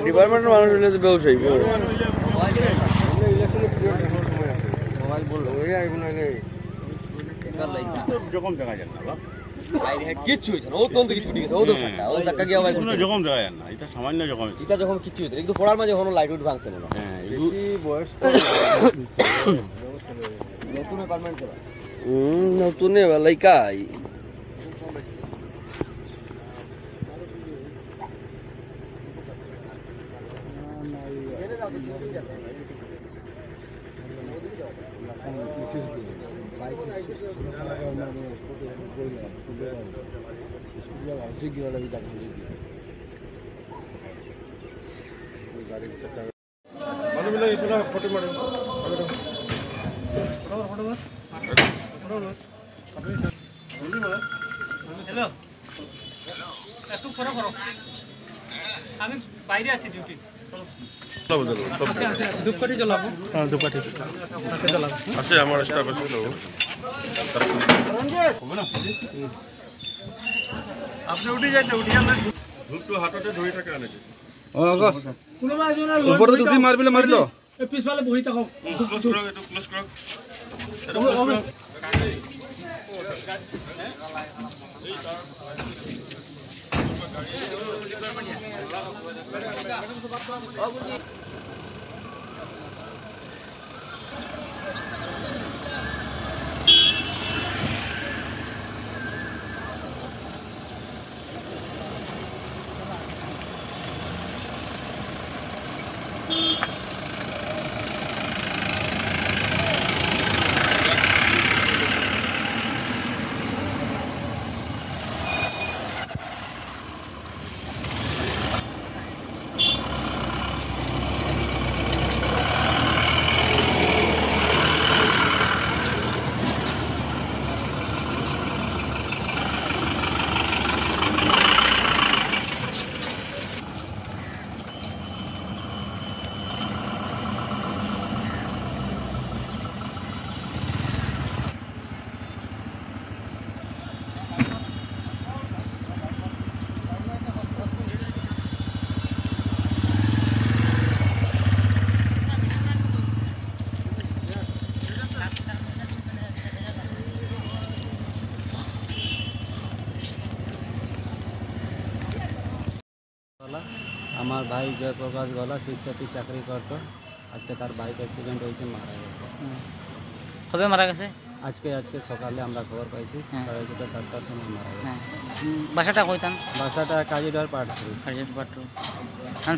ডিপার্টমেন্টের মানুষ হলে ব্যবসায়ী মোবাইল বললো যখন দেখা যায় না কিচ্ছু হয়েছে না ও তখন কিছু গেছে ও তো চাকা ও চাকা গিয়ে আবার যখন দেখা যায় না এটা সামান্য যখন এটা যখন কিচ্ছু হয়েছে একটু পড়ার মাঝে কোনো লাইট উইট ভাঙছে না নতুন অ্যাপার্টমেন্ট করা নতুন লাইকা আমি বাইরে আছি ডিউটি ধূপকাঠি জ্বলাবো হ্যাঁ দুপাটি আছে আমার স্টাফ আছে আপনি উঠে যান না উঠে যান না ধূপটো হাততে ধৰি থাকে আনেছে কোনোবা এজনৰ ওপৰত উঠি মাৰিলে মাৰিলো পিছফালে বহি থাকক ক্লোজ কৰক এটো ক্লোজ কৰক এটো ক্লোজ কৰক আমার ভাই জয়প্রকাশ গলা শিক্ষার্থী চাকরি করতো আজকে তার বাইক অ্যাক্সিডেন্ট হয়েছে মারা গেছে কবে মারা গেছে আজকে সকালে আমরা খবর পাইছি 7:30-7টার সময় মারা গেছে বাসাটা কইতাম বাসাটা কাজীডার পাটপুর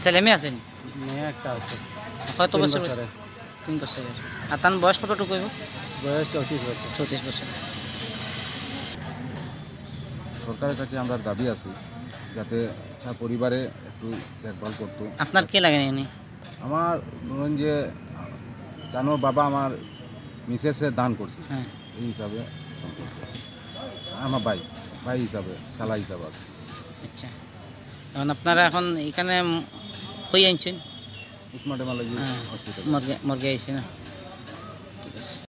ছেলে মেয়ে আছেন মেয়ে একটা আছে কত বছর 3 বছর আর তার বয়স কতটুকু হইব বয়স 34 বছর সরকারের কাছে আমরা দাবি আছি যাতে তার পরিবারে একটু দেখভাল করতো আপনার কে লাগে এনে আমার ধরুন যে জানো বাবা আমার মিসেসে দান করছে এই হিসাবে সম্পর্ক আমার ভাই হিসাবে শালা হিসাবে আছে আচ্ছা এখন আপনারা এখন এখানে হয়ে আনছেন উসমানে মালাজি হসপিটাল মর্গে আইছে না ঠিক আছে